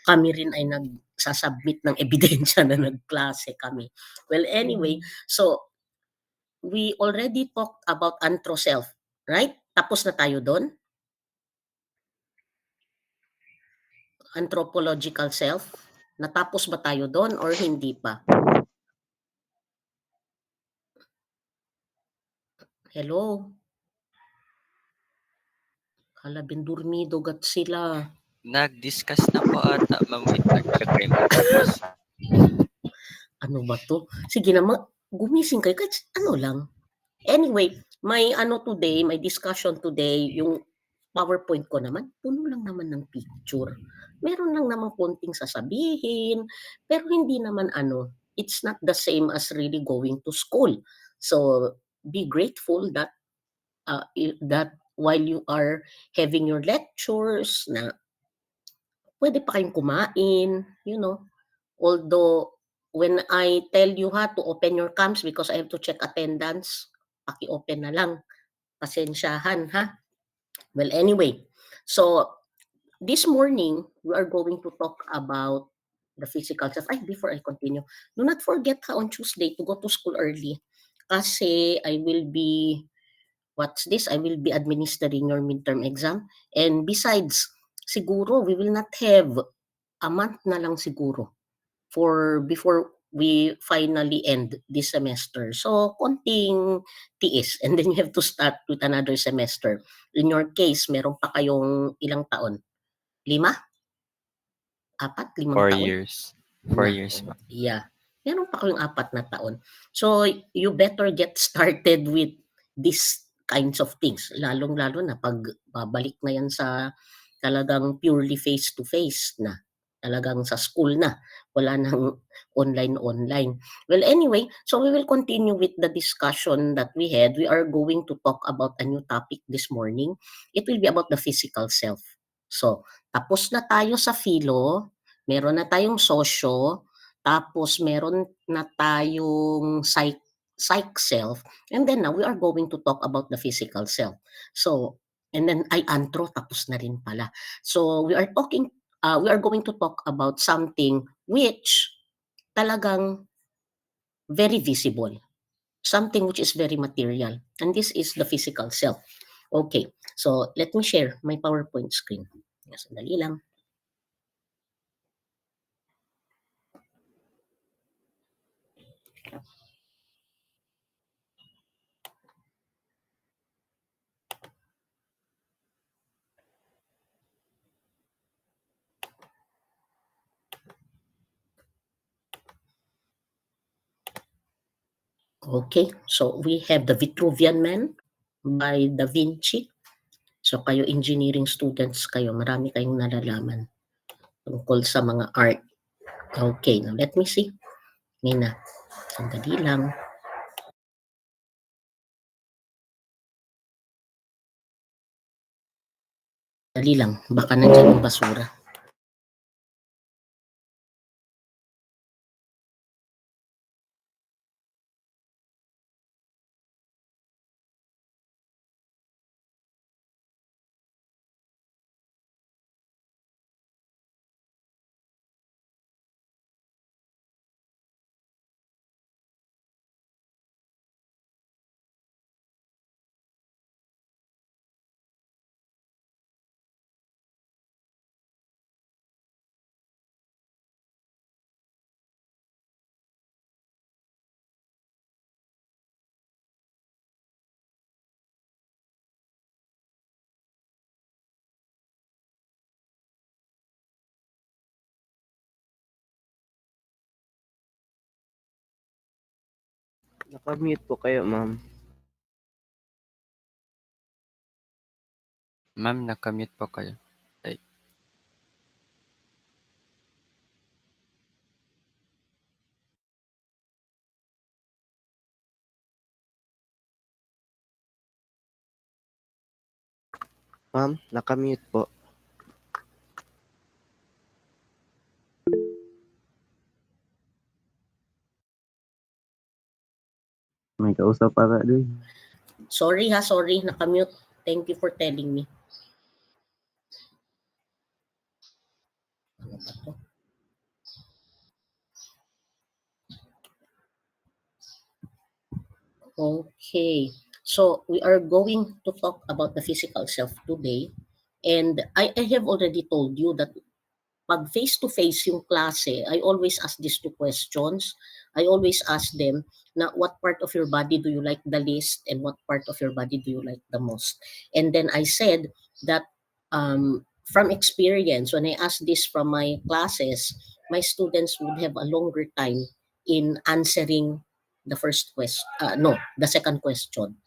kami rin ay nagsasubmit ng ebidensya na nagklase kami. Well, anyway, so we already talked about antro-self, right? Tapos na tayo doon? Anthropological self? Natapos ba tayo doon or hindi pa? Hello? Halabing durmido gat sila. Nag-discuss na po ata, ma'am. Wait lang, check ko yung natapos. Ano ba to? Sige na, gumising kayo. Kahit ano lang. Anyway, may today, may discussion today, yung PowerPoint ko naman, puno lang naman ng picture. Meron lang naman konting sasabihin, pero hindi naman it's not the same as really going to school. So, be grateful that that while you are having your lectures, na pwede pa kayong kumain, Although, when I tell you to open your cams because I have to check attendance, paki-open na lang. Pasensyahan, ha? Well, anyway, so this morning, we are going to talk about the physical self. Before I continue, do not forget on Tuesday to go to school early. Kasi I will be, I will be administering your midterm exam. And besides, siguro, we will not have a month na lang siguro before we finally end this semester. So, konting tiis. And then you have to start with another semester. In your case, meron pa kayong ilang taon? 5? 4? 5 4 taon? years. 4 years, ma'am. Yeah. Meron pa kayong 4 na taon. So, you better get started with these kinds of things. Lalong-lalo na pag babalik na yan sa talagang purely face-to-face na. Talagang sa school na. Wala nang online. Well, anyway, so we will continue with the discussion that we had. We are going to talk about a new topic this morning. It will be about the physical self. So, tapos na tayo sa philo, meron na tayong sosyo, tapos meron na tayong psych self, and then now we are going to talk about the physical self. So, and then antro, tapos na rin pala. So, we are going to talk about something which talagang very visible. Something which is very material. And this is the physical self. Okay, so let me share my PowerPoint screen. Sandali lang. Okay, so we have the Vitruvian Man by Da Vinci. So kayo engineering students kayo, marami kayong nalalaman tungkol sa mga art. Okay, now let me see. Nina, sandali lang. Dali lang, baka nandyan yung basura. Nakamute po kayo, ma'am. Ma'am, nakamute po kayo. Ma'am, nakamute po. May kausap para din. Sorry, nakamute. Thank you for telling me. Ano ba 'to? Okay. So, we are going to talk about the physical self today. And I have already told you that pag face-to-face yung klase, I always ask these two questions. I always ask them na what part of your body do you like the least and what part of your body do you like the most. And then I said that from experience, when I asked this from my classes, my students would have a longer time in answering the first question, no, the second question.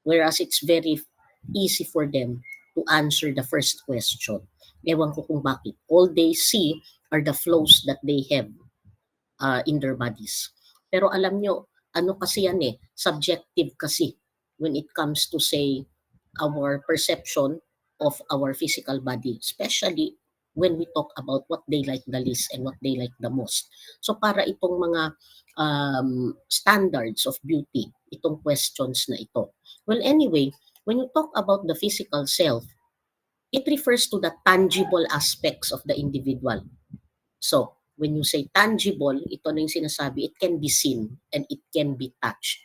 Whereas it's very easy for them to answer the first question. Ewan ko kung bakit. All they see are the flows that they have in their bodies. Pero alam nyo, ano kasi yan eh, subjective kasi when it comes to say our perception of our physical body, especially when we talk about what they like the least and what they like the most. So para itong mga standards of beauty, itong questions na ito. Well, anyway, when you talk about the physical self, it refers to the tangible aspects of the individual. So, when you say tangible, ito na yung sinasabi, it can be seen and it can be touched.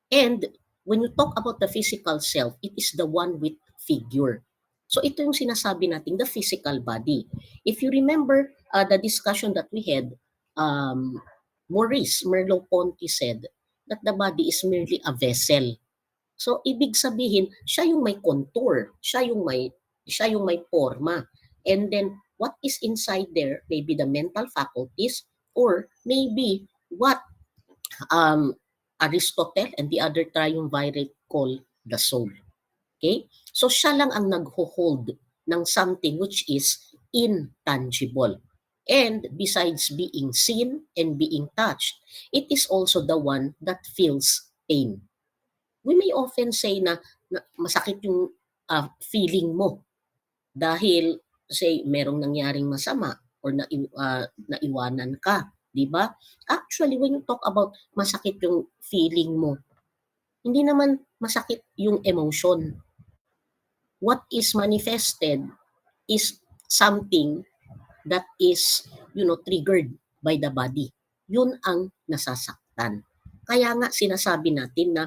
And when you talk about the physical self, it is the one with figure. So ito yung sinasabi natin, the physical body. If you remember the discussion that we had, Maurice Merleau-Ponty said that the body is merely a vessel. So ibig sabihin, siya yung may contour, siya yung may forma. And then what is inside there, maybe the mental faculties or maybe what Aristotle and the other triumvirate call the soul. Okay? So siya lang ang nagho-hold ng something which is intangible. And besides being seen and being touched, it is also the one that feels pain. We may often say na masakit yung feeling mo dahil say merong nangyaring masama or naiwanan ka, 'di ba? Actually, when you talk about masakit yung feeling mo, hindi naman masakit yung emotion. What is manifested is something that is, triggered by the body. Yun ang nasasaktan. Kaya nga sinasabi natin na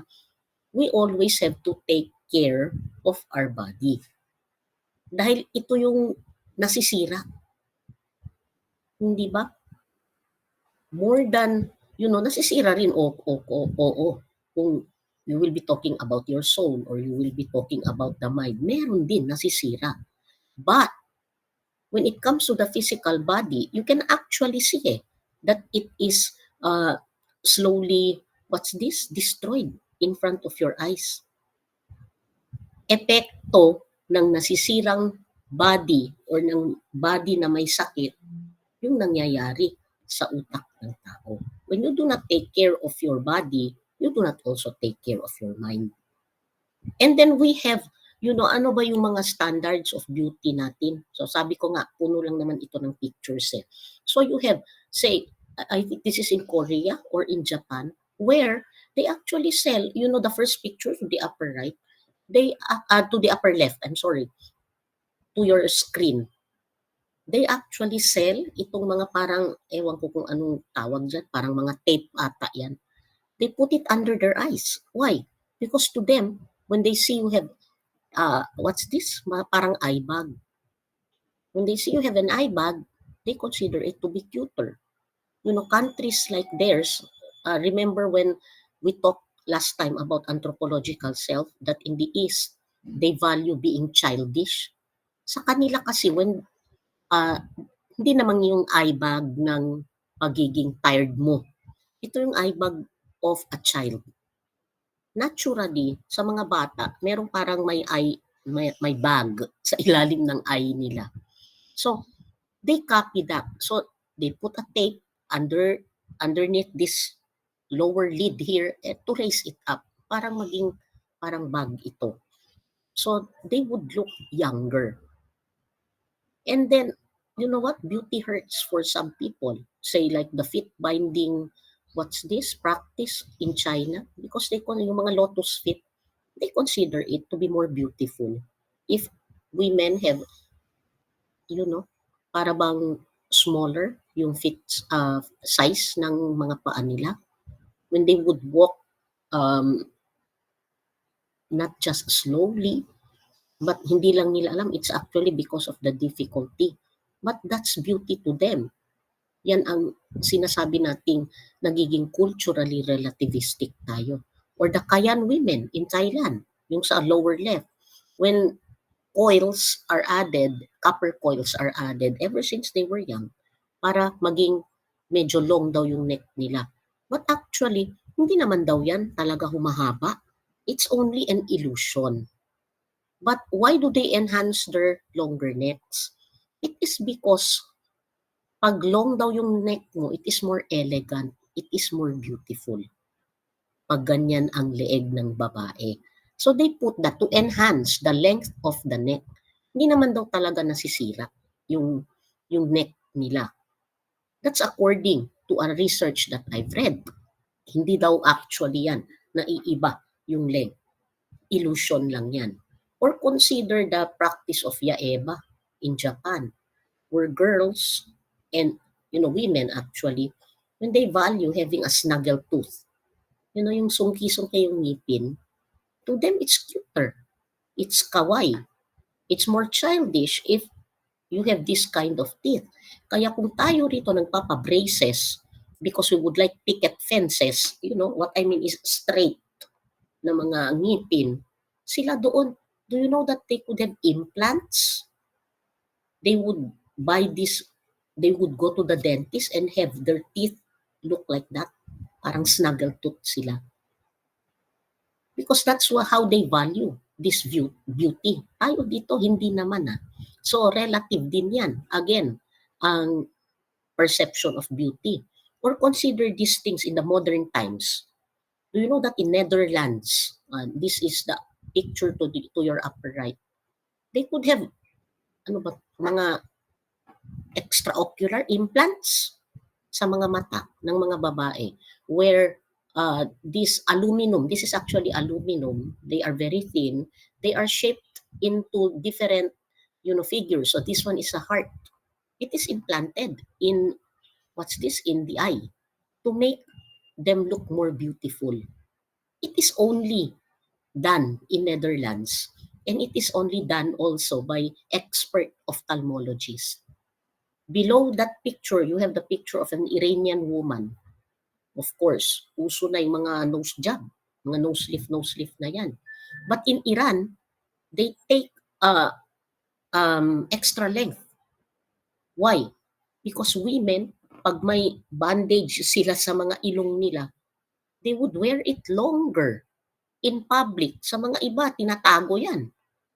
we always have to take care of our body. Dahil ito yung nasisira. Hindi ba? More than, nasisira rin, oo. Kung you will be talking about your soul or you will be talking about the mind, meron din nasisira. But, when it comes to the physical body, you can actually see that it is slowly, destroyed in front of your eyes. Epekto ng nasisirang body or ng body na may sakit, yung nangyayari sa utak ng tao. When you do not take care of your body, you do not also take care of your mind. And then we have, ano ba yung mga standards of beauty natin? So sabi ko nga, puno lang naman ito ng pictures eh. So you have, say, I think this is in Korea or in Japan, where they actually sell, the first picture to the upper right, to the upper left, I'm sorry, to your screen. They actually sell itong mga parang, ewan ko kung anong tawag dyan, parang mga tape ata yan. They put it under their eyes. Why? Because to them, when they see you have, what's this? Parang eye bag. When they see you have an eye bag, they consider it to be cuter. Countries like theirs, remember when we talked last time about anthropological self, that in the East, they value being childish. Sa kanila kasi, when hindi naman yung eye bag ng pagiging tired mo. Ito yung eye bag of a child. Naturally, sa mga bata, merong parang may bag sa ilalim ng eye nila. So, they copy that. So, they put a tape underneath this lower lid here to raise it up. Parang maging parang bag ito. So, they would look younger. And then, you know what? Beauty hurts for some people. Say like the fit binding, what's this? Practice in China. Because yung mga lotus fit, they consider it to be more beautiful. If women have, para bang smaller yung size ng mga paa nila. When they would walk, not just slowly, but hindi lang nila alam, it's actually because of the difficulty. But that's beauty to them. Yan ang sinasabi nating nagiging culturally relativistic tayo. Or the Kayan women in Thailand, yung sa lower left. When coils are added, copper coils are added ever since they were young para maging medyo long daw yung neck nila. But actually, hindi naman daw yan talaga humahaba. It's only an illusion. But why do they enhance their longer necks? It is because pag long daw yung neck mo, it is more elegant, it is more beautiful. Pag ganyan ang leeg ng babae. So they put that to enhance the length of the neck. Hindi naman daw talaga nasisira yung neck nila. That's according to a research that I've read. Hindi daw actually yan, naiiba yung leg. Illusion lang yan. Or consider the practice of yaeba in Japan, where girls and women actually, when they value having a snuggle tooth, yung sungki-sungki yung ngipin, to them it's cuter. It's kawaii. It's more childish if you have this kind of teeth. Kaya kung tayo rito nagpapa-braces because we would like picket fences, what I mean is straight na mga ngipin, sila doon, do you know that they could have implants? They would buy this, they would go to the dentist and have their teeth look like that. Parang snuggle tooth sila. Because that's how they value this beauty. Tayo dito, hindi naman So, relative din yan. Again, ang perception of beauty. Or consider these things in the modern times. Do you know that in Netherlands, this is the picture to your upper right, they could have mga extraocular implants sa mga mata ng mga babae where this is actually aluminum, they are very thin, they are shaped into different figures. So this one is a heart. It is implanted in in the eye to make them look more beautiful. It is only done in Netherlands, and it is only done also by expert ophthalmologists. Below that picture, you have the picture of an Iranian woman. Of course, uso na yung mga nose job, mga nose lift na yan. But in Iran, they take extra length. Why? Because women, pag may bandage sila sa mga ilong nila, they would wear it longer in public. Sa mga iba, tinatago yan.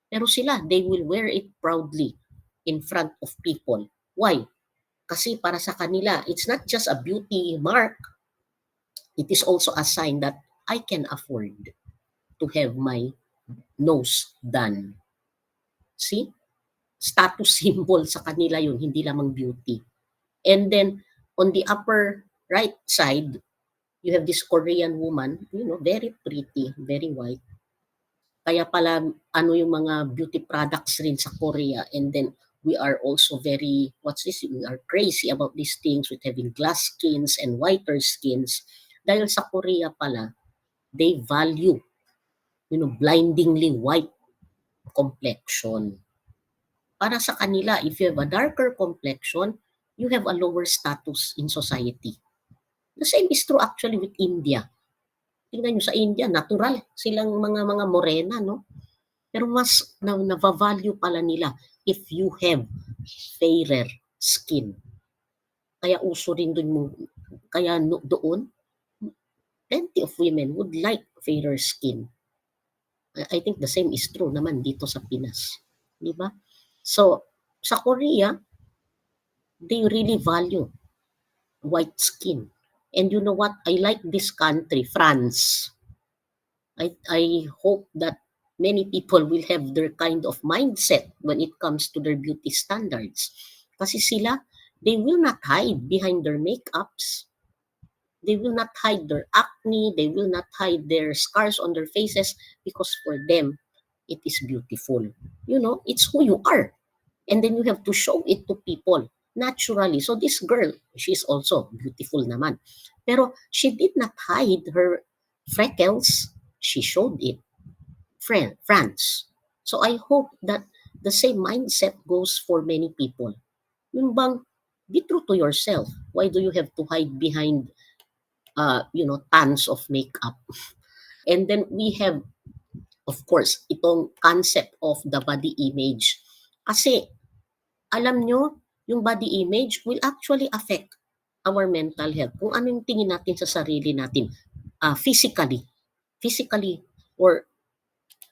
Pero sila, they will wear it proudly in front of people. Why? Kasi para sa kanila, it's not just a beauty mark. It is also a sign that I can afford to have my nose done. See? Status symbol sa kanila yun, hindi lamang beauty. And then, on the upper right side, you have this Korean woman, very pretty, very white. Kaya pala, yung mga beauty products rin sa Korea. And then, we are also very, we are crazy about these things with having glass skins and whiter skins. Dahil sa Korea pala, they value, blindingly white complexion. Para sa kanila, if you have a darker complexion, you have a lower status in society. The same is true actually with India. Tingnan nyo sa India, natural silang mga morena, no? Pero mas na-value pala nila if you have fairer skin. Kaya uso rin doon, plenty of women would like fairer skin. I think the same is true naman dito sa Pinas. Di ba? So, sa Korea, they really value white skin. And you know what? I like this country, France. I hope that many people will have their kind of mindset when it comes to their beauty standards. Kasi sila, they will not hide behind their makeups. They will not hide their acne. They will not hide their scars on their faces because for them, it is beautiful. It's who you are. and then you have to show it to people naturally. So this girl, she's also beautiful naman. Pero she did not hide her freckles. She showed it. France. So I hope that the same mindset goes for many people. Yung bang, be true to yourself. Why do you have to hide behind, tons of makeup? And then we have, of course, itong concept of the body image. Kasi, alam nyo, yung body image will actually affect our mental health. Kung ano yung tingin natin sa sarili natin, physically, or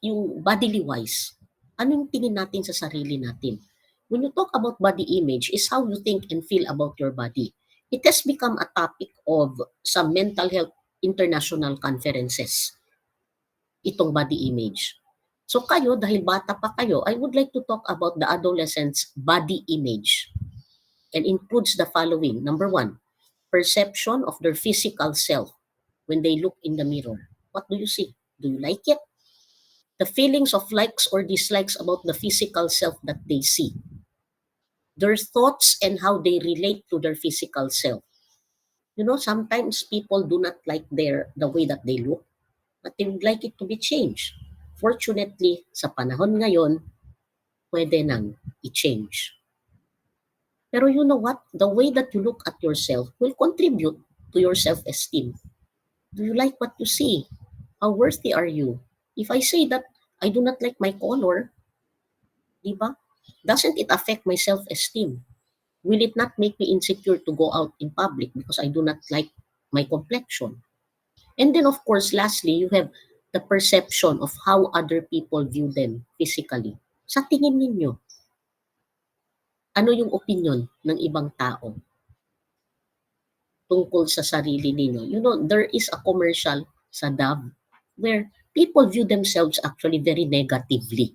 yung bodily wise. Ano yung tingin natin sa sarili natin? When you talk about body image, is how you think and feel about your body. It has become a topic of some mental health international conferences, itong body image. So kayo, dahil bata pa kayo, I would like to talk about the adolescent's body image and includes the following. Number 1, perception of their physical self when they look in the mirror. What do you see? Do you like it? The feelings of likes or dislikes about the physical self that they see. Their thoughts and how they relate to their physical self. Sometimes people do not like the way that they look, but they would like it to be changed. Fortunately, sa panahon ngayon, pwede nang i-change. Pero you know what? The way that you look at yourself will contribute to your self-esteem. Do you like what you see? How worthy are you? If I say that I do not like my color, di ba? Doesn't it affect my self-esteem? Will it not make me insecure to go out in public because I do not like my complexion? And then, of course, lastly, you have the perception of how other people view them physically. Sa tingin ninyo, ano yung opinion ng ibang tao tungkol sa sarili ninyo? There is a commercial sa Dove where people view themselves actually very negatively.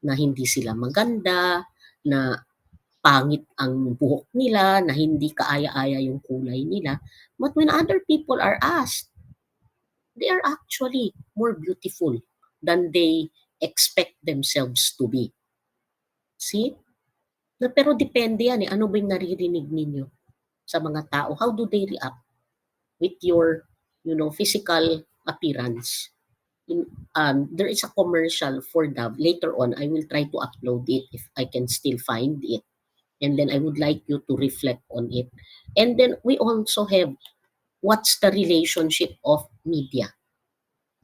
Na hindi sila maganda, na pangit ang buhok nila, na hindi kaaya-aya yung kulay nila. But when other people are asked, they are actually more beautiful than they expect themselves to be. See? Pero depende yan eh. Ano ba yung naririnig ninyo sa mga tao? How do they react with your, physical appearance? There is a commercial for Dove. Later on, I will try to upload it if I can still find it. And then I would like you to reflect on it. And then we also have what's the relationship of media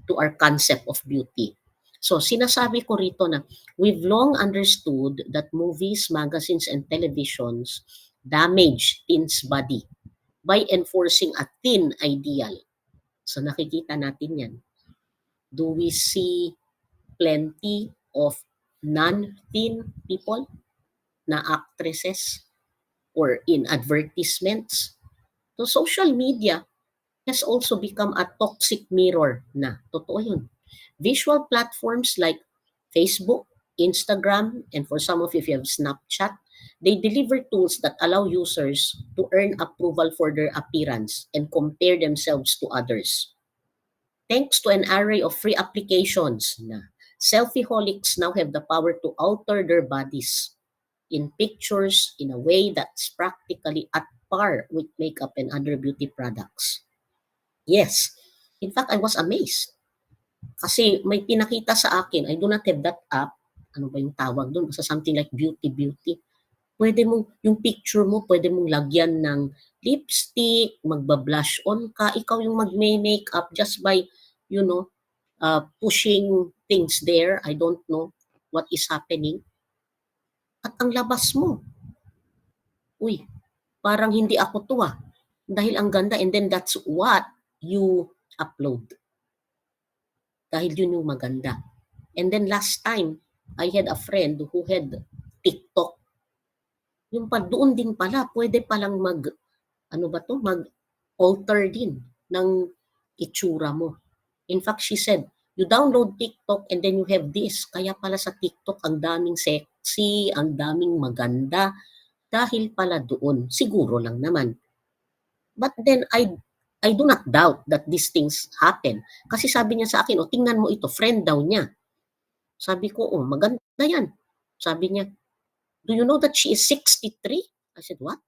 to our concept of beauty. So sinasabi ko rito na we've long understood that movies, magazines, and televisions damage teens' body by enforcing a thin ideal. So nakikita natin yan. Do we see plenty of non-thin people na actresses or in advertisements? So social media has also become a toxic mirror na. Totoo yun. Visual platforms like Facebook, Instagram, and for some of you, if you have Snapchat, they deliver tools that allow users to earn approval for their appearance and compare themselves to others. Thanks to an array of free applications na selfieholics now have the power to alter their bodies in pictures in a way that's practically at par with makeup and other beauty products. Yes. In fact, I was amazed. Kasi may pinakita sa akin, I do not have that app. Ano ba yung tawag doon? Basta something like beauty. Pwede mong, yung picture mo, pwede mong lagyan ng lipstick, magba-blush on ka, ikaw yung mag-makeup just by, pushing things there. I don't know what is happening. At ang labas mo, uy, parang hindi ako to ah. Dahil ang ganda, and then that's what you upload. Dahil yun yung maganda. And then last time, I had a friend who had TikTok. Yung doon din pala, pwede palang mag-alter din ng itsura mo. In fact, she said, you download TikTok and then you have this. Kaya pala sa TikTok, ang daming sexy, ang daming maganda. Dahil pala doon, siguro lang naman. But then I do not doubt that these things happen. Kasi sabi niya sa akin, tingnan mo ito, friend daw niya. Sabi ko, maganda yan. Sabi niya, Do you know that she is 63? I said, what?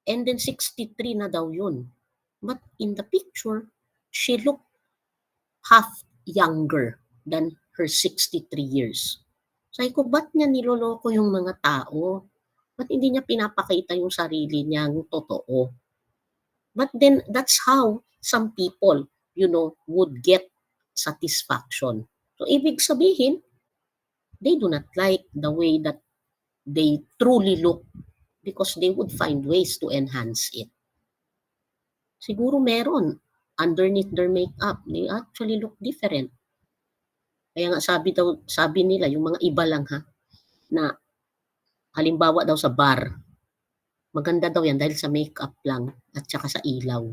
And then 63 na daw yun. But in the picture, she looked half younger than her 63 years. Sabi ko, ba't niya niloloko yung mga tao? Ba't hindi niya pinapakita yung sarili niyang totoo? But then that's how some people, would get satisfaction. So ibig sabihin, they do not like the way that they truly look because they would find ways to enhance it. Siguro meron underneath their makeup, they actually look different. Kaya nga sabi nila yung mga iba lang na halimbawa daw sa bar, maganda daw yan dahil sa makeup lang at saka sa ilaw.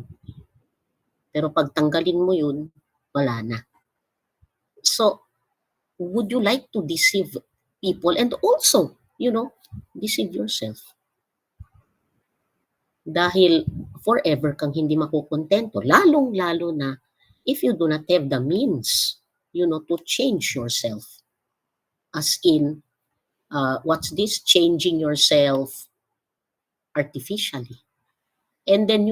Pero pag tanggalin mo yun, wala na. So, would you like to deceive people and also, deceive yourself? Dahil forever kang hindi makukontento, lalong-lalo na if you do not have the means, to change yourself. As in, what's this? Changing yourself artificially. And then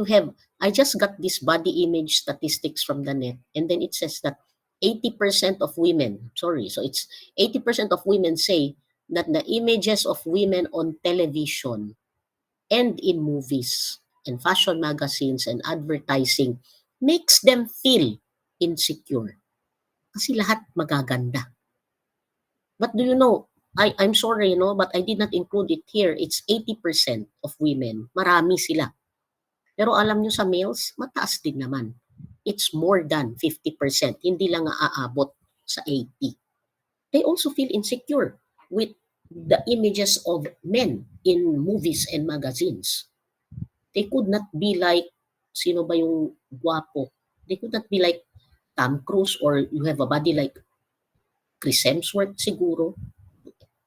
I just got this body image statistics from the net, and then it says that 80% of women, so it's 80% of women say that the images of women on television and in movies and fashion magazines and advertising makes them feel insecure. Kasi lahat magaganda. But do you know, I'm sorry, but I did not include it here. It's 80% of women. Marami sila. Pero alam nyo sa males, mataas din naman. It's more than 50%. Hindi lang aabot sa 80. They also feel insecure with the images of men in movies and magazines. They could not be like, sino ba yung guwapo? They could not be like Tom Cruise or you have a body like Chris Hemsworth siguro.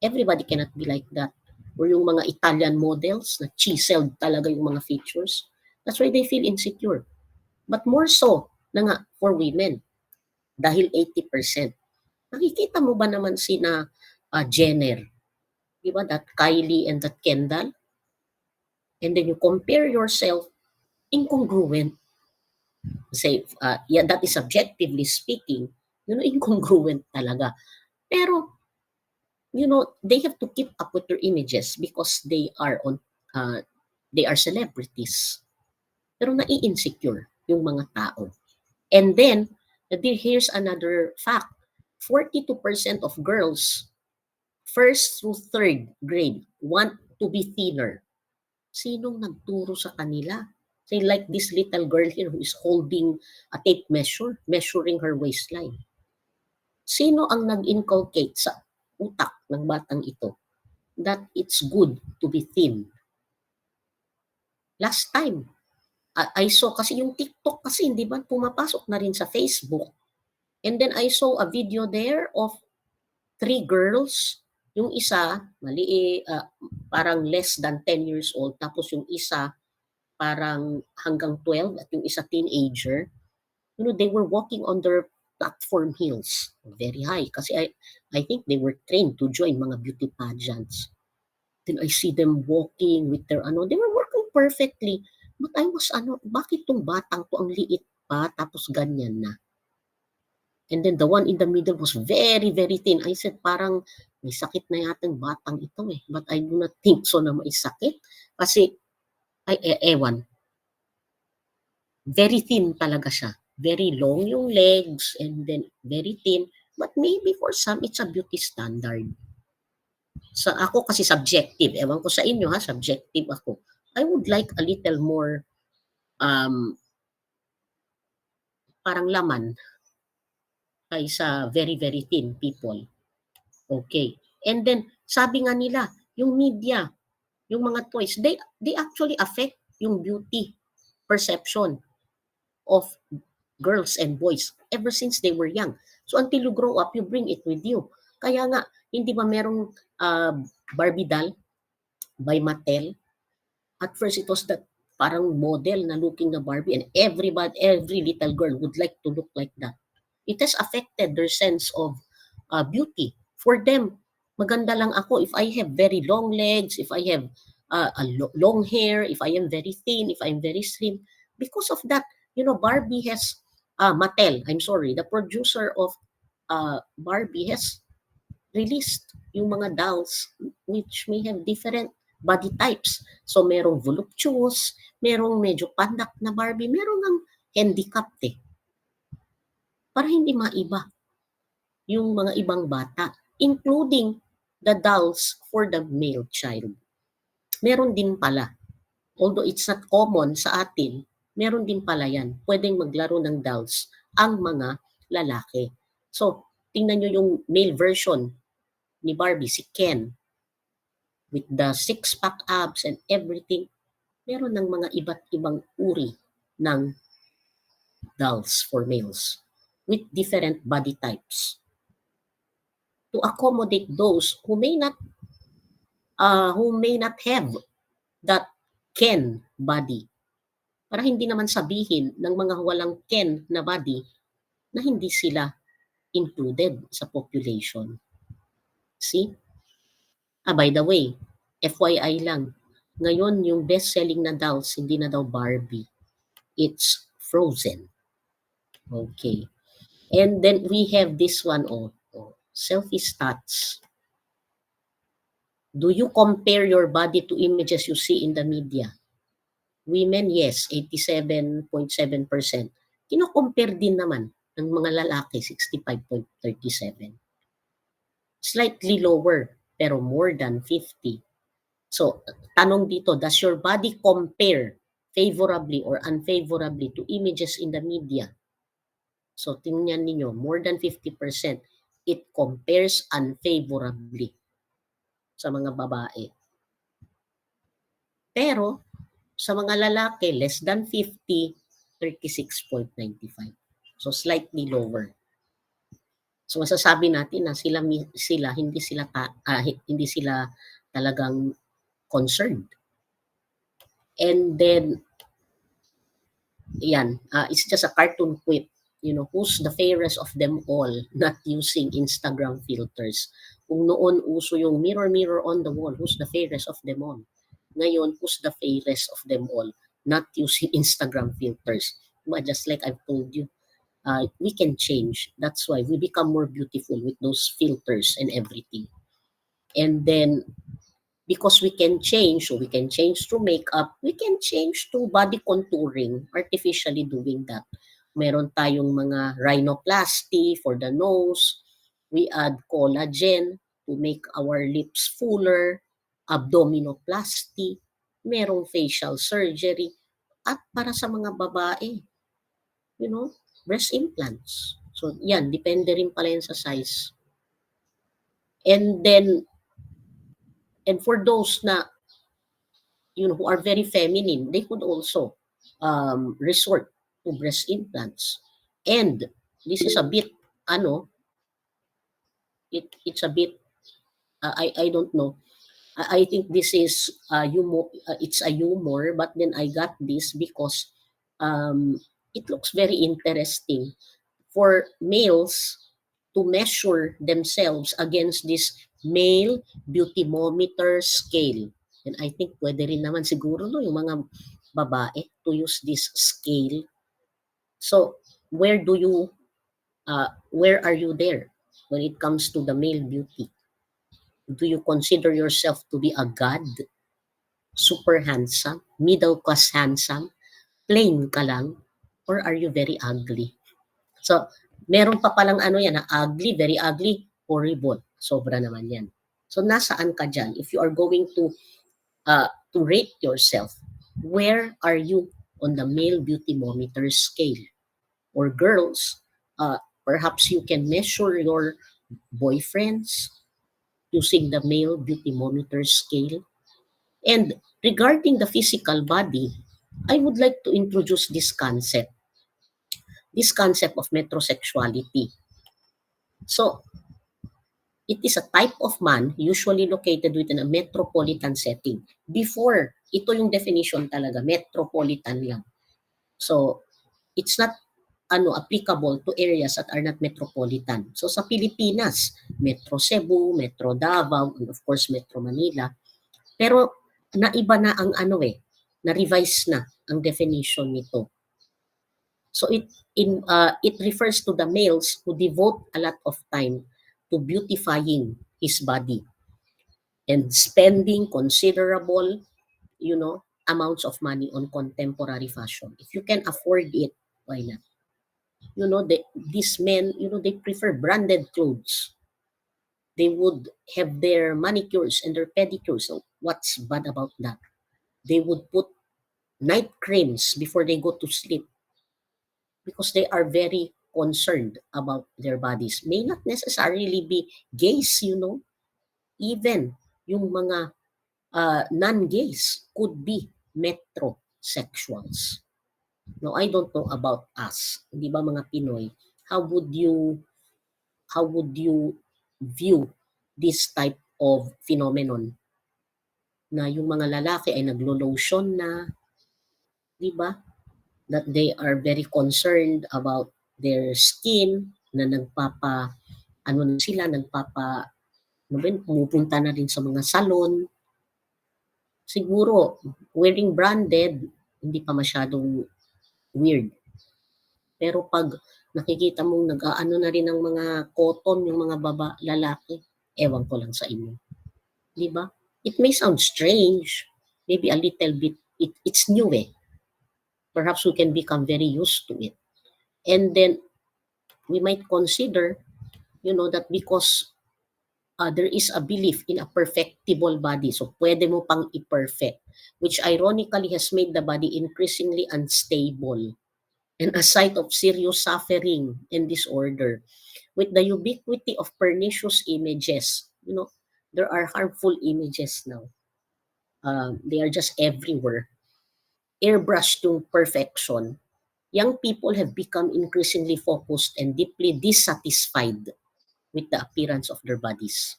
Everybody cannot be like that. Or yung mga Italian models na chiseled talaga yung mga features. That's why they feel insecure. But more so na nga for women. Dahil 80%. Nakikita mo ba naman sina Jenner? Diba? That Kylie and that Kendall? And then you compare yourself, incongruent. Say, that is subjectively speaking, incongruent talaga. Pero, they have to keep up with their images because they are celebrities. Pero nai-insecure yung mga tao. And then, here's another fact. 42% of girls, first through third grade, want to be thinner. Sinong nagturo sa kanila? Say like this little girl here who is holding a tape measure, measuring her waistline. Sino ang nag-inculcate sa utak ng batang ito that it's good to be thin? Last time, I saw kasi yung TikTok kasi, di ba, pumapasok na rin sa Facebook. And then I saw a video there of 3 girls. Yung isa, parang less than 10 years old. Tapos yung isa, parang hanggang 12 at yung isa teenager. They were walking on their platform heels. Very high. Kasi I think they were trained to join mga beauty pageants. Then I see them walking with their they were working perfectly. But I was bakit tong batang to ang liit pa tapos ganyan na? And then the one in the middle was very, very thin. I said, parang may sakit na yatang batang ito eh. But I do not think so na may sakit. Kasi, ewan. Very thin talaga siya. Very long yung legs and then very thin. But maybe for some, it's a beauty standard. Sa ako kasi subjective. Ewan ko sa inyo subjective ako. I would like a little more parang laman kaysa very, very thin people. Okay. And then, sabi nga nila, yung media, yung mga toys, they actually affect yung beauty perception of girls and boys ever since they were young. So until you grow up, you bring it with you. Kaya nga, hindi ba merong Barbie doll by Mattel? At first, it was that parang model na looking na Barbie and every little girl would like to look like that. It has affected their sense of beauty. For them, maganda lang ako if I have very long legs, if I have long hair, if I am very thin, if I'm very slim. Because of that, Barbie has, Mattel, I'm sorry, the producer of Barbie has released yung mga dolls which may have different body types. So, merong voluptuous, merong medyo pandak na Barbie, merong ng handicapped para hindi maiba yung mga ibang bata, including the dolls for the male child. Meron din pala, although it's not common sa atin, meron din pala yan. Pwedeng maglaro ng dolls ang mga lalaki. So, tingnan nyo yung male version ni Barbie, si Ken, with the six-pack abs and everything. Meron ng mga iba't ibang uri ng dolls for males with different body types to accommodate those who may not have that Ken body. Para hindi naman sabihin ng mga walang Ken na body na hindi sila included sa population. See? By the way, FYI lang, ngayon yung best-selling na dolls, hindi na daw Barbie. It's Frozen. Okay. And then we have this one, selfie stats. Do you compare your body to images you see in the media? Women, yes, 87.7%. Kino-compare din naman ng mga lalaki, 65.37%. Slightly lower, pero more than 50%. So, tanong dito, does your body compare favorably or unfavorably to images in the media? So, tingnan ninyo, more than 50%, it compares unfavorably sa mga babae. Pero, sa mga lalaki, less than 50, 36.95. So, slightly lower. So, masasabi natin na hindi sila talagang concerned. And then, it's just a cartoon quip. Who's the fairest of them all, not using Instagram filters. Kung noon uso yung mirror on the wall, who's the fairest of them all? Ngayon, who's the fairest of them all, not using Instagram filters? Just like I've told you, we can change. That's why we become more beautiful with those filters and everything. And then, because we can change, so we can change through makeup, we can change to body contouring, artificially doing that. Meron tayong mga rhinoplasty for the nose, we add collagen to make our lips fuller, abdominoplasty, merong facial surgery, at para sa mga babae, breast implants. So, yan, depende rin pala yan sa size. And for those na who are very feminine, they could also resort to breast implants. And this is a bit, it's a bit, I don't know. I think this is it's a humor, but then I got this because it looks very interesting for males to measure themselves against this male beautymometer scale. And I think pwede rin naman siguro yung mga babae to use this scale. So, where are you there when it comes to the male beauty? Do you consider yourself to be a god? Super handsome? Middle class handsome? Plain ka lang? Or are you very ugly? So, meron pa palang na ugly, very ugly, horrible. Sobra naman yan. So, nasaan ka dyan? If you are going to rate yourself, where are you on the male beautymometer scale? Or girls, perhaps you can measure your boyfriends using the male beautymometer scale. And regarding the physical body, I would like to introduce this concept of metrosexuality. So, it is a type of man usually located within a metropolitan setting. Before, ito yung definition talaga, metropolitan lang. So, it's not applicable to areas that are not metropolitan. So sa Pilipinas, Metro Cebu, Metro Davao, and of course Metro Manila. Pero naiba na ang na-revise na ang definition nito. So it refers to the males who devote a lot of time to beautifying his body and spending considerable, amounts of money on contemporary fashion. If you can afford it, why not? These men, they prefer branded clothes. They would have their manicures and their pedicures. So what's bad about that? They would put night creams before they go to sleep because they are very concerned about their bodies. May not necessarily be gays, even yung mga non-gays could be metrosexuals. Now, I don't know about us, di ba mga Pinoy, how would you view this type of phenomenon na yung mga lalaki ay naglo-lotion na, di ba? That they are very concerned about their skin, na pumupunta na rin sa mga salon. Siguro, wearing branded, hindi pa masyadong weird. Pero pag nakikita mong nag-aano na rin ng mga cotton, yung mga lalaki, ewan ko lang sa inyo. Di ba? It may sound strange, maybe a little bit, it's new Perhaps we can become very used to it. And then, we might consider, that because there is a belief in a perfectible body, so pwede mo pang i-perfect, which ironically has made the body increasingly unstable and a site of serious suffering and disorder. With the ubiquity of pernicious images, there are harmful images now. They are just everywhere. Airbrushed to perfection. Young people have become increasingly focused and deeply dissatisfied with the appearance of their bodies.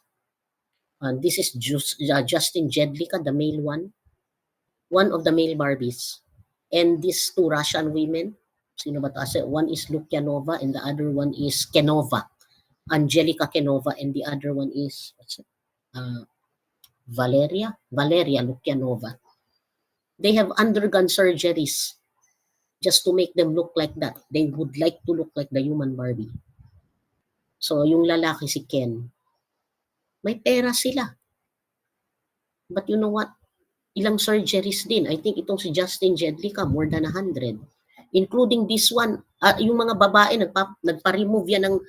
This is Justin Jedlicka, the male one of the male Barbies. And these two Russian women, sino ba to? One is Lukyanova and the other one is Kenova. Angelica Kenova, and the other one is Valeria Lukyanova. They have undergone surgeries just to make them look like that. They would like to look like the human Barbie. So, yung lalaki si Ken, may pera sila. But you know what? Ilang surgeries din. I think itong si Justin Jedlicka, more than 100. Including this one, yung mga babae, nagpa-remove yan ng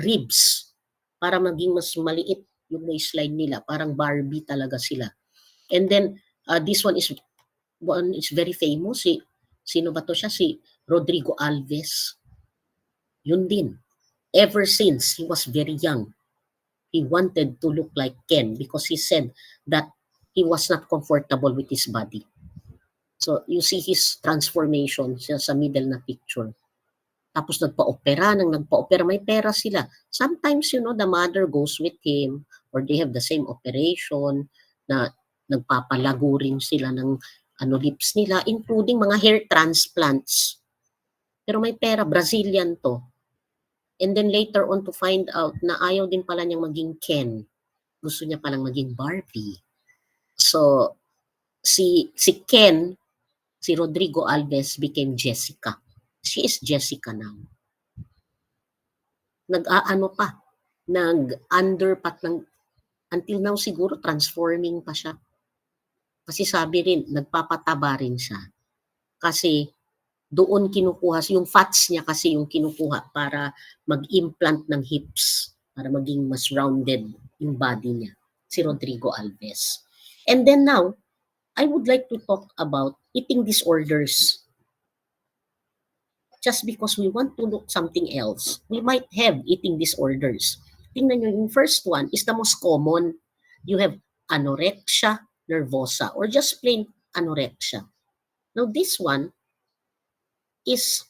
ribs para maging mas maliit yung waistline nila. Parang Barbie talaga sila. And then, this one is very famous. Sino ba to siya? Si Rodrigo Alves. Yun din. Ever since he was very young, he wanted to look like Ken because he said that he was not comfortable with his body. So, you see his transformation sa middle na picture. Tapos nagpa-opera, may pera sila. Sometimes, the mother goes with him or they have the same operation na nagpapalago rin sila ng lips nila, including mga hair transplants. Pero may pera, Brazilian to. And then later on to find out na ayaw din pala niyang maging Ken. Gusto niya palang maging Barbie. So, si Ken, si Rodrigo Alves became Jessica. She is Jessica now. Nag-underpat ng, until now siguro transforming pa siya. Kasi sabi rin, nagpapataba rin siya. Kasi doon kinukuha, yung fats niya kasi yung kinukuha para mag-implant ng hips, para maging mas rounded yung body niya, si Rodrigo Alves. And then now, I would like to talk about eating disorders. Just because we want to look something else, we might have eating disorders. Tingnan nyo, yung first one is the most common. You have anorexia nervosa or just plain anorexia. Now this one is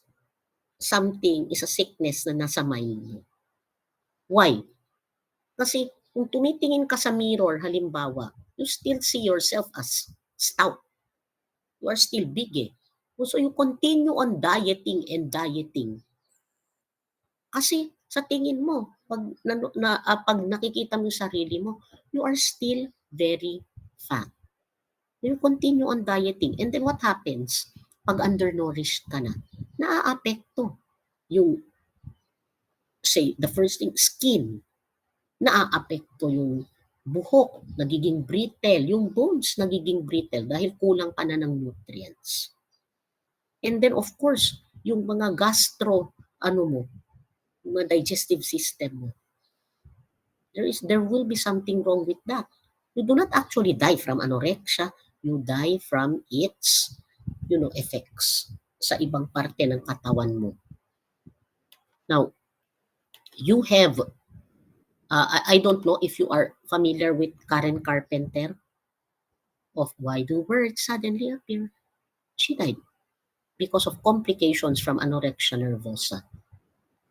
a sickness na nasa mind mo. Why? Kasi kung tumitingin ka sa mirror, halimbawa, you still see yourself as stout. You are still big So you continue on dieting and dieting. Kasi sa tingin mo, pag nakikita mo yung sarili mo, you are still very fat. You continue on dieting and then what happens? Pag undernourished ka na, naaapekto yung, say, the first thing, skin. Naaapekto yung buhok, nagiging brittle, yung bones nagiging brittle dahil kulang ka na ng nutrients. And then of course, yung mga yung mga digestive system mo, there will be something wrong with that. You do not actually die from anorexia, you die from its, effects sa ibang parte ng katawan mo. Now, you have, I don't know if you are familiar with Karen Carpenter of Why Do Words Suddenly Appear? She died because of complications from anorexia nervosa.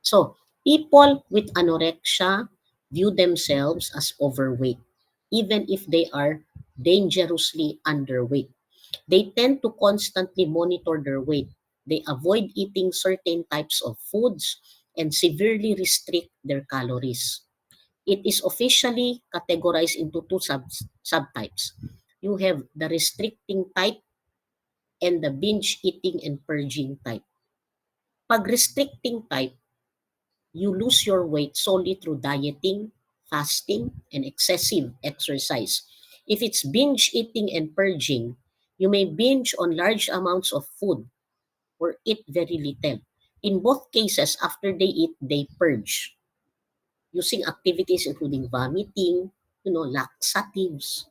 So, people with anorexia view themselves as overweight, even if they are dangerously underweight. They tend to constantly monitor their weight. They avoid eating certain types of foods and severely restrict their calories. It is officially categorized into two subtypes. You have the restricting type and the binge eating and purging type. Pag restricting type, you lose your weight solely through dieting, fasting, and excessive exercise. If it's binge eating and purging, you may binge on large amounts of food or eat very little. In both cases, after they eat, they purge, using activities including vomiting, laxatives,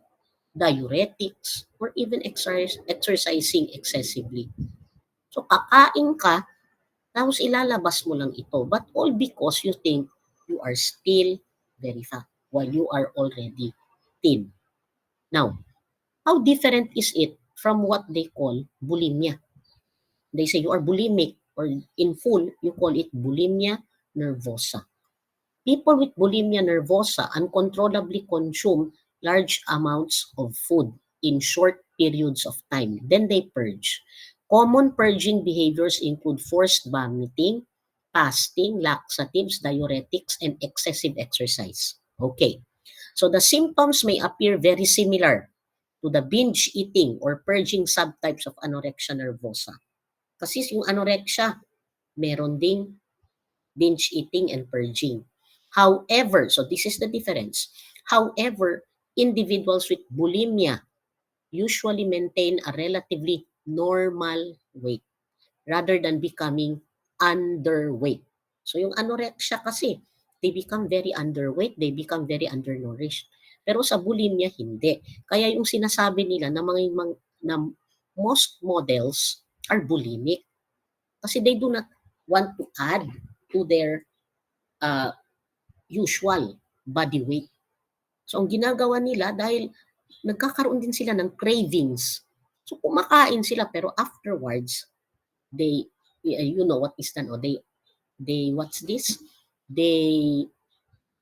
diuretics, or even exercising excessively. So, kakain ka, tapos ilalabas mo lang ito. But all because you think you are still very fat while you are already thin. Now, how different is it from what they call bulimia? They say you are bulimic, or in full, you call it bulimia nervosa. People with bulimia nervosa uncontrollably consume large amounts of food in short periods of time. Then they purge. Common purging behaviors include forced vomiting, fasting, laxatives, diuretics, and excessive exercise. Okay. So the symptoms may appear very similar to the binge eating or purging subtypes of anorexia nervosa. Kasi yung anorexia, meron ding binge eating and purging. However, so this is the difference. However, individuals with bulimia usually maintain a relatively normal weight rather than becoming underweight. So yung anorexia kasi, they become very underweight, they become very undernourished. Pero sa bulimia, hindi. Kaya yung sinasabi nila na most models are bulimic kasi they do not want to add to their uh, usual body weight. So, ang ginagawa nila, dahil nagkakaroon din sila ng cravings. So, kumakain sila, pero afterwards, they, you know what is done, what's this? They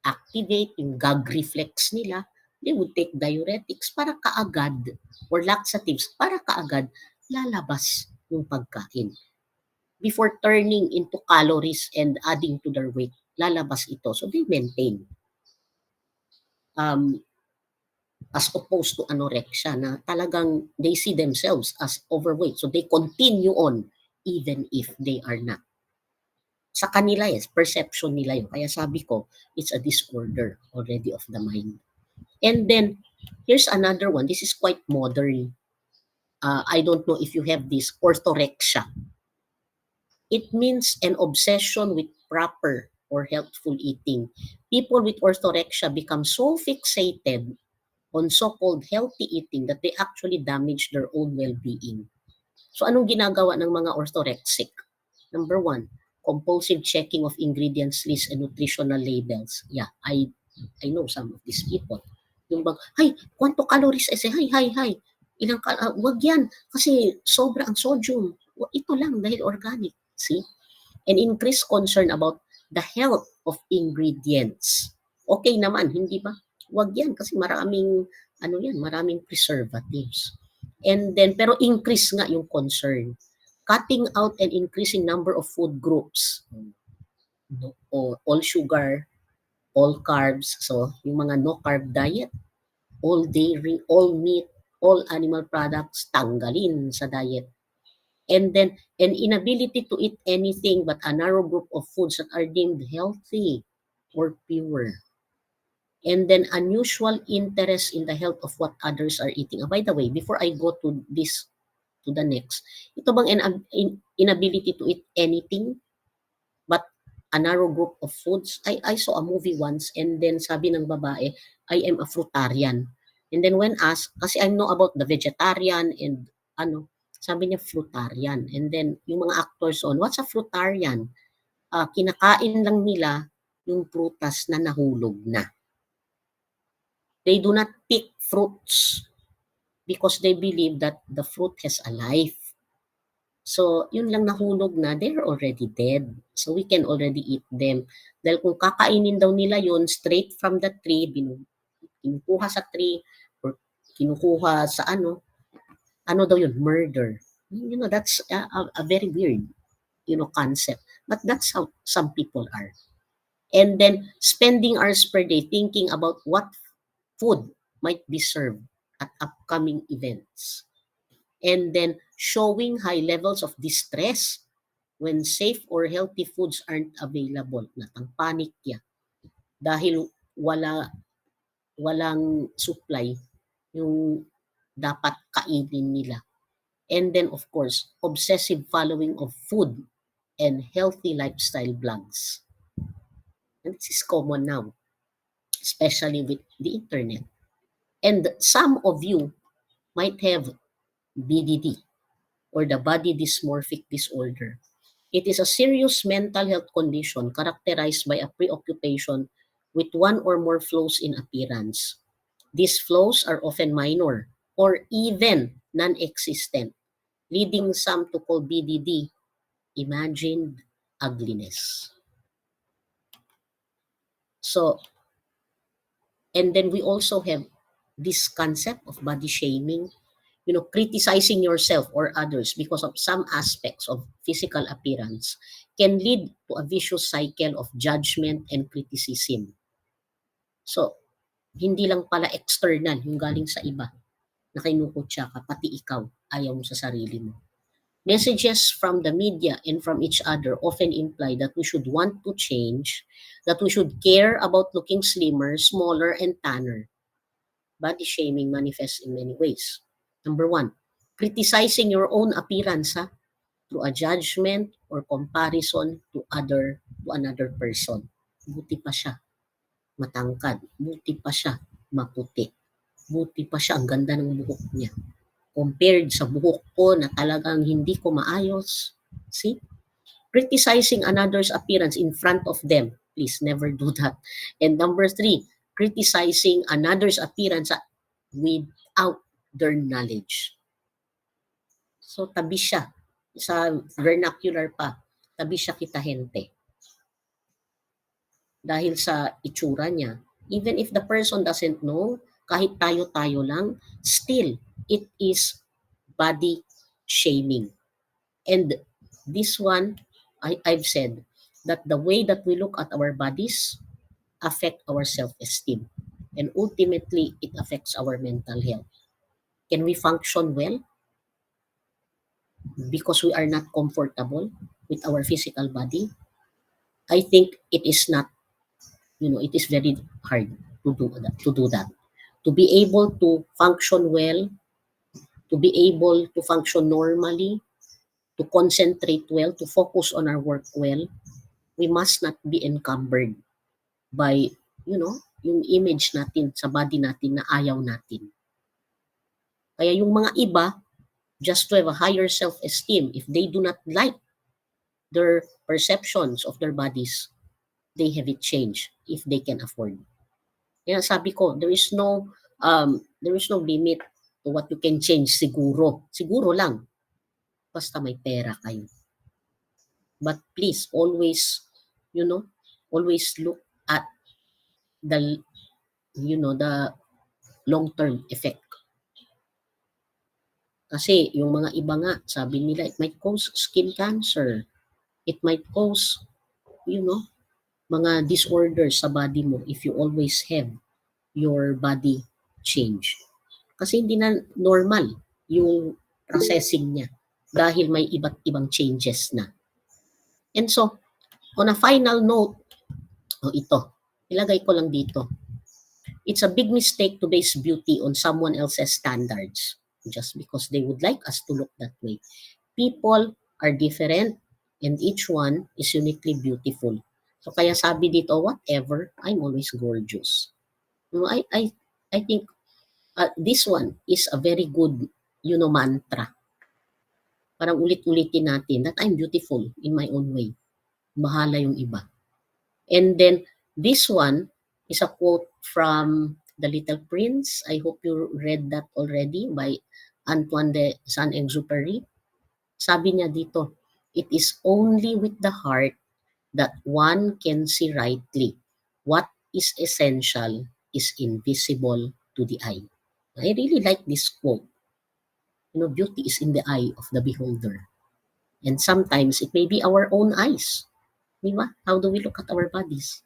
activate yung gag reflex nila. They would take diuretics para kaagad, or laxatives para kaagad lalabas yung pagkain. Before turning into calories and adding to their weight, lalabas ito. So, they maintain. As opposed to anorexia na talagang they see themselves as overweight. So they continue on even if they are not. Sa kanila, yes, perception nila yun. Kaya sabi ko, it's a disorder already of the mind. And then, here's another one. This is quite modern. I don't know if you have this, orthorexia. It means an obsession with proper or healthful eating. People with orthorexia become so fixated on so-called healthy eating that they actually damage their own well-being. So anong ginagawa ng mga orthorexic? Number one, compulsive checking of ingredients list and nutritional labels. Yeah, I know some of these people. Yung bang, hay, quanto calories? I say, hay. Ilang wag yan, kasi sobra ang sodium. Ito lang, dahil organic. See? And increased concern about the health of ingredients. Okay naman, hindi ba? Wag yan, kasi maraming preservatives. And then, pero increase nga yung concern. Cutting out and increasing number of food groups. no, o all sugar, all carbs. So, yung mga no carb diet, all dairy, all meat, all animal products, tanggalin sa diet. And then, an inability to eat anything but a narrow group of foods that are deemed healthy or pure. And then, unusual interest in the health of what others are eating. By the way, before I go to this, to the next, ito bang inability to eat anything but a narrow group of foods? I saw a movie once and then sabi ng babae, I am a fruitarian. And then when asked, kasi I know about the vegetarian and ano, sabi niya fruitarian. And then yung mga actors on, what's a fruitarian? Kinakain lang nila yung prutas na nahulog na. They do not pick fruits because they believe that the fruit has a life. So, yun lang nahulog na, they're already dead. So, we can already eat them. Dahil kung kakainin daw nila yun straight from the tree, kinukuha sa tree, or kinukuha sa ano daw yun, murder. You know, that's a very weird, concept. But that's how some people are. And then, spending hours per day thinking about what food might be served at upcoming events. And then showing high levels of distress when safe or healthy foods aren't available. Natang panic ya. Dahil walang supply yung dapat kainin nila. And then of course, obsessive following of food and healthy lifestyle blogs. And this is common now, especially with the internet. And some of you might have BDD, or the body dysmorphic disorder. It is a serious mental health condition characterized by a preoccupation with one or more flaws in appearance. These flaws are often minor or even non-existent, leading some to call BDD imagined ugliness. So, and then we also have this concept of body shaming, criticizing yourself or others because of some aspects of physical appearance can lead to a vicious cycle of judgment and criticism. So, hindi lang pala external yung galing sa iba na kinukutya ka, pati ikaw, ayaw mo sa sarili mo. Messages from the media and from each other often imply that we should want to change, that we should care about looking slimmer, smaller, and tanner. Body shaming manifests in many ways. Number one, criticizing your own appearance through a judgment or comparison to another person. Buti pa siya, matangkad. Buti pa siya, maputi. Buti pa siya, ang ganda ng buhok niya. Compared sa buhok ko na talagang hindi ko maayos. See? Criticizing another's appearance in front of them. Please never do that. And number three, criticizing another's appearance without their knowledge. So, tabi siya. Sa vernacular pa, tabi siya kita hente. Dahil sa itsura niya. Even if the person doesn't know, kahit tayo-tayo lang, still, it is body shaming. And this one, I've said that the way that we look at our bodies affect our self-esteem. And ultimately, it affects our mental health. Can we function well because we are not comfortable with our physical body? I think it is not, it is very hard to do that. To be able to function well, to be able to function normally, to concentrate well, to focus on our work well, we must not be encumbered by, yung image natin sa body natin na ayaw natin. Kaya yung mga iba, just to have a higher self-esteem, if they do not like their perceptions of their bodies, they have it changed if they can afford. Kaya sabi ko, there is no limit to what you can change siguro. Siguro lang. Basta may pera kayo. But please, always, always look at the long-term effect. Kasi yung mga iba nga, sabi nila, it might cause skin cancer. It might cause, mga disorders sa body mo if you always have your body change. Kasi hindi na normal yung processing niya dahil may iba't ibang changes na. And so, on a final note, ito, ilagay ko lang dito. It's a big mistake to base beauty on someone else's standards just because they would like us to look that way. People are different and each one is uniquely beautiful. So kaya sabi dito, whatever, I'm always gorgeous. I think this one is a very good, mantra. Parang ulit-ulitin natin that I'm beautiful in my own way. Bahala yung iba. And then this one is a quote from The Little Prince. I hope you read that already by Antoine de Saint-Exupéry. Sabi niya dito, it is only with the heart that one can see rightly. What is essential is invisible to the eye. I really like this quote. Beauty is in the eye of the beholder. And sometimes it may be our own eyes. Diba? How do we look at our bodies?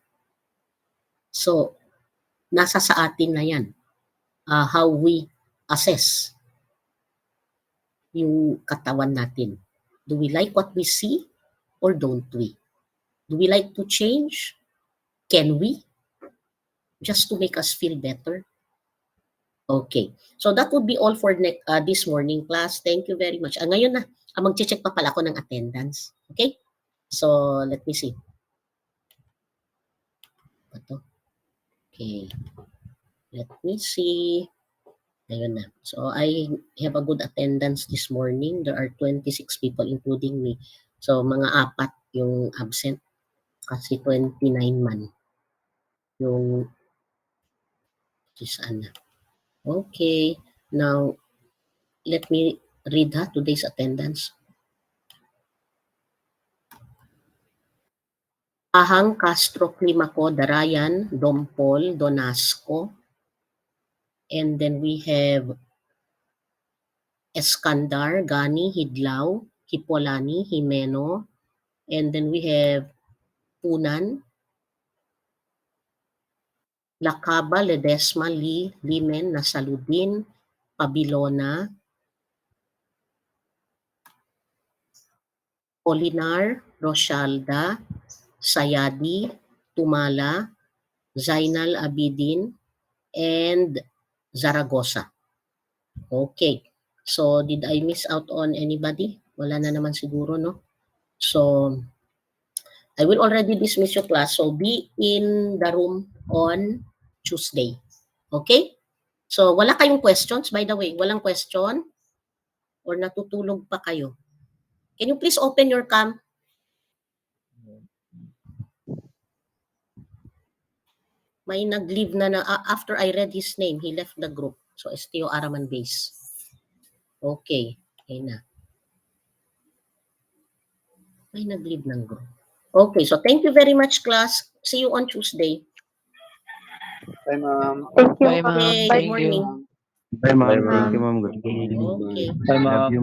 So, nasa sa atin na yan. How we assess yung katawan natin. Do we like what we see or don't we? Do we like to change? Can we? Just to make us feel better? Okay. So that would be all for this morning class. Thank you very much. Ngayon na, mag-check pa pala ako ng attendance. Okay? So, let me see. Ito. Okay. Let me see. Ayun na. So, I have a good attendance this morning. There are 26 people including me. So, mga 4 yung absent. Kasi 29 man. Yung saan na. Okay. Now, let me read today's attendance. Ahang Castro Climaco, Darayan, Dompol, Donasco. And then we have Eskandar, Gani, Hidlaw, Hipolani, Jimeno. And then we have Punan, Lakaba, Ledesma, Limen, Nasaludin, Pabilona, Polinar, Roshalda, Sayadi, Tumala, Zainal Abidin, and Zaragoza. Okay. So, did I miss out on anybody? Wala na naman siguro, no? So, I will already dismiss your class. So, be in the room on Tuesday. Okay? So, wala kayong questions, by the way. Walang question? Or natutulog pa kayo? Can you please open your cam? May nag-leave na after I read his name, he left the group. So, Esteo Araman Base. Okay. Okay na. May nag-leave ng group. Okay. So, thank you very much, class. See you on Tuesday. Bye, ma'am. Thank you. Bye, ma'am. Okay. Good Thank morning. you. Bye, ma'am. Bye, Thank you, ma'am. ma'am. Good morning. Okay. Bye, Love ma'am. you.